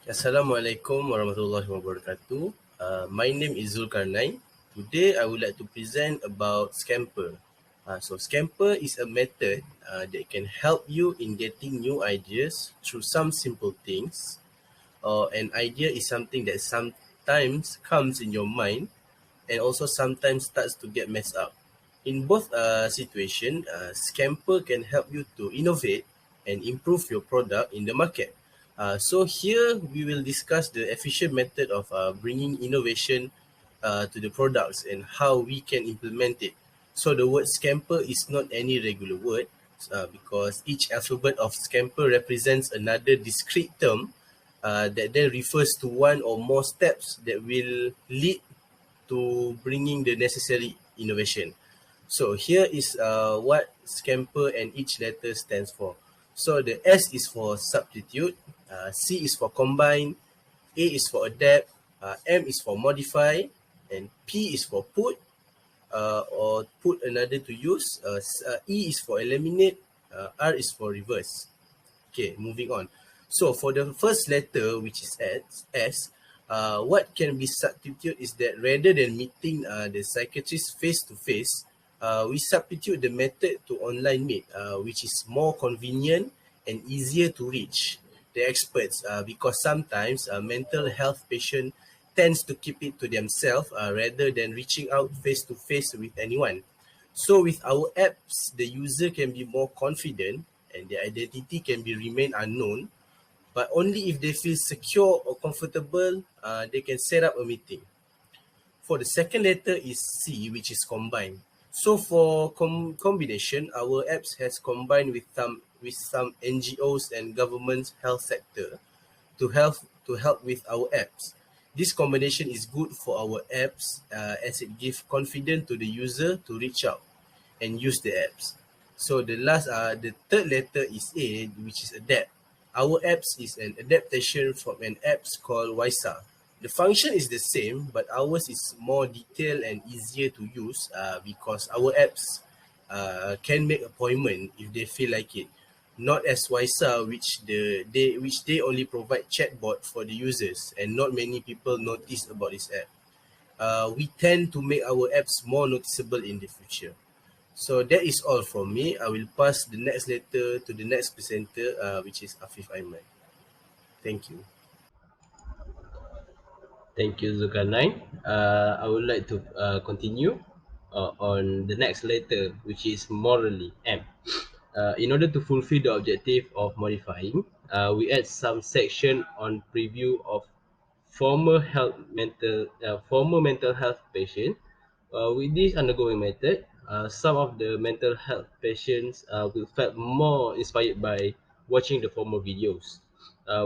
Assalamualaikum warahmatullahi wabarakatuh. My name is Zulkarnain. Today, I would like to present about Scamper. So, Scamper is a method that can help you in getting new ideas through some simple things. An idea is something that sometimes comes in your mind and also sometimes starts to get messed up. In both situations, Scamper can help you to innovate and improve your product in the market. So here we will discuss the efficient method of bringing innovation to the products and how we can implement it. So the word scamper is not any regular word because each alphabet of scamper represents another discrete term that then refers to one or more steps that will lead to bringing the necessary innovation. So here is what Scamper and each letter stands for. So the S is for substitute, C is for combine, A is for adapt, M is for modify, and P is for put, or put another to use. E is for eliminate, R is for reverse. Okay, moving on. So for the first letter, which is S, what can be substituted is that rather than meeting the psychiatrist face to face, we substitute the method to online meet, which is more convenient and easier to reach the experts because sometimes a mental health patient tends to keep it to themselves rather than reaching out face to face with anyone. So with our apps, the user can be more confident and their identity can be remain unknown, but only if they feel secure or comfortable, they can set up a meeting. For the second letter is C, which is combine. So for combination, our apps has combined with some NGOs and government health sector to help with our apps. This combination is good for our apps as it gives confidence to the user to reach out and use the apps. So the third letter is A, which is adapt. Our apps is an adaptation from an apps called Wisa. The function is the same, but ours is more detailed and easier to use because our apps can make appointment if they feel like it. Not as Wisa, which they only provide chatbot for the users, and not many people notice about this app. We tend to make our apps more noticeable in the future. So that is all from me. I will pass the next letter to the next presenter, which is Afif Ahmad. Thank you. Thank you, Zulkarnain. I would like to continue on the next letter, which is morally M. In order to fulfill the objective of modifying, we add some section on preview of former mental health patient. With this undergoing method, some of the mental health patients will feel more inspired by watching the former videos,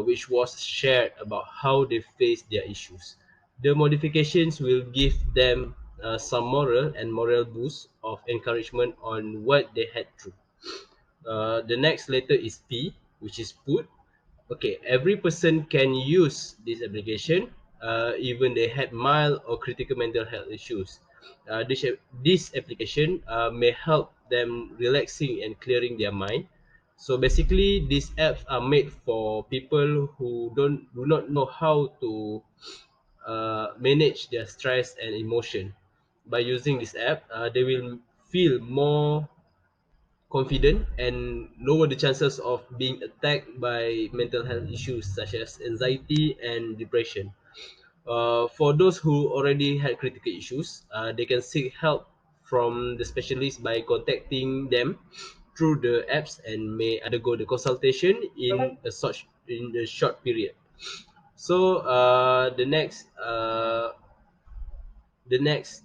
which was shared about how they face their issues. The modifications will give them some moral and moral boost of encouragement on what they had through. The next letter is P, which is put. Okay, every person can use this application, even they had mild or critical mental health issues. This application may help them relaxing and clearing their mind. So basically, these apps are made for people who do not know how to manage their stress and emotion. By using this app, they will feel more confident and lower the chances of being attacked by mental health issues such as anxiety and depression. For those who already had critical issues, they can seek help from the specialist by contacting them through the apps and may undergo the consultation in a short period. So the next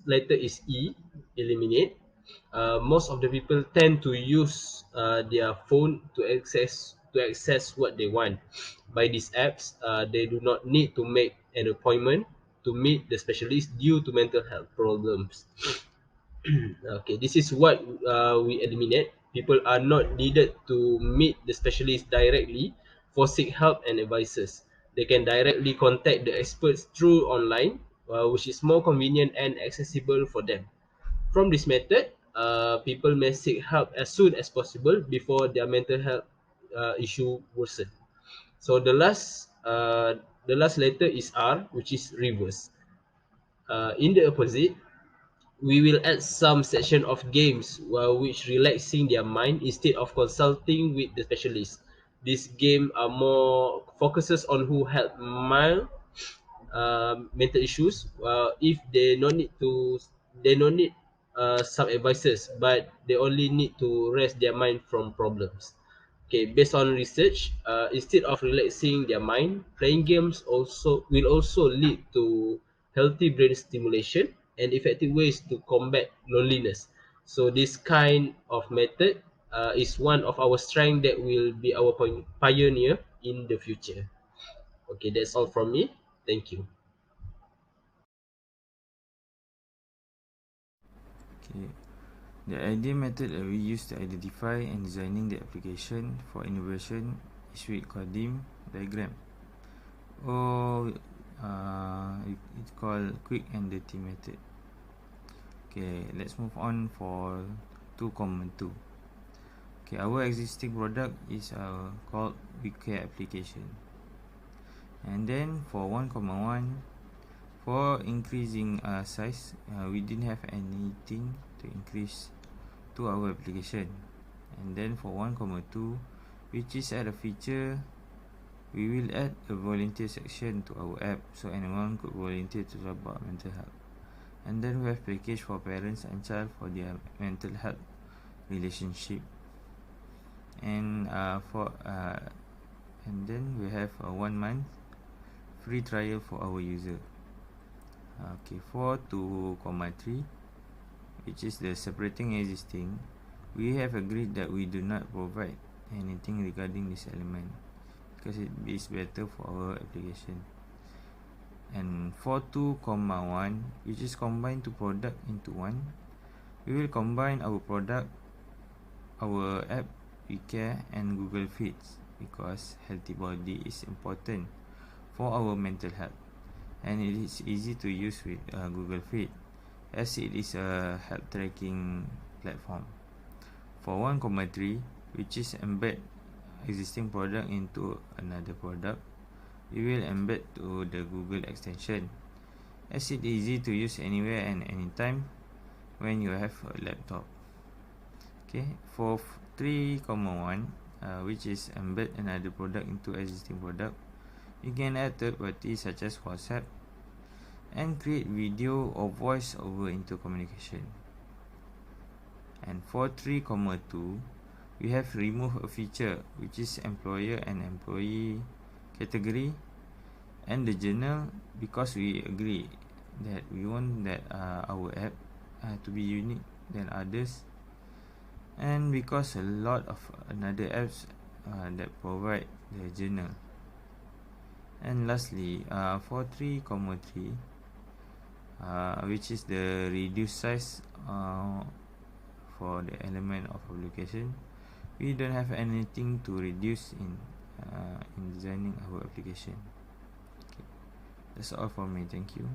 letter is E, eliminate. Most of the people tend to use their phone to access what they want. By these apps, they do not need to make an appointment to meet the specialist due to mental health problems. Okay, this is what we eliminate. People are not needed to meet the specialist directly for seek help and advices. They can directly contact the experts through online, which is more convenient and accessible for them. From this method, people may seek help as soon as possible before their mental health issue worsen. So the last The last letter is R, which is reverse. In the opposite, we will add some section of games which relaxing their mind instead of consulting with the specialist. This game are more focuses on who help mild mental issues. If they no need some advices, but they only need to rest their mind from problems. Okay, based on research, instead of relaxing their mind, playing games also lead to healthy brain stimulation and effective ways to combat loneliness. So this kind of method is one of our strength that will be our pioneer in the future. Okay, that's all from me. Thank you. Okay. The IDEA method that we use to identify and designing the application for innovation is with QADIM diagram. Or it's called quick and dirty method. Okay, let's move on for 2,2. Okay, our existing product is called WeCare application. And then for 1,1, for increasing size, we didn't have anything to increase to our application. And then for 1,2, which is add a feature, we will add a volunteer section to our app so anyone could volunteer to talk about mental health. And then we have package for parents and child for their mental health relationship. And and then we have a 1 month free trial for our user. Okay, for 2,3, which is the separating existing, we have agreed that we do not provide anything regarding this element because it is better for our application. And for 2,1, which is combine two product into one, we will combine our product, our app, WeCare and Google Fits because healthy body is important for our mental health, and it is easy to use with Google Fit as it is a health tracking platform. For 1,3, which is embed existing product into another product, we will embed to the Google extension as it is easy to use anywhere and anytime when you have a laptop. Okay, for 3,1, which is embed another product into existing product, you can add third party such as WhatsApp and create video or voice over into communication. And for 3,2, we have removed a feature which is employer and employee category and the journal because we agree that we want that our app to be unique than others, and because a lot of another apps that provide the journal. And lastly, for 3,3, which is the reduced size for the element of application, we don't have anything to reduce in designing our application. Okay. That's all for me. Thank you.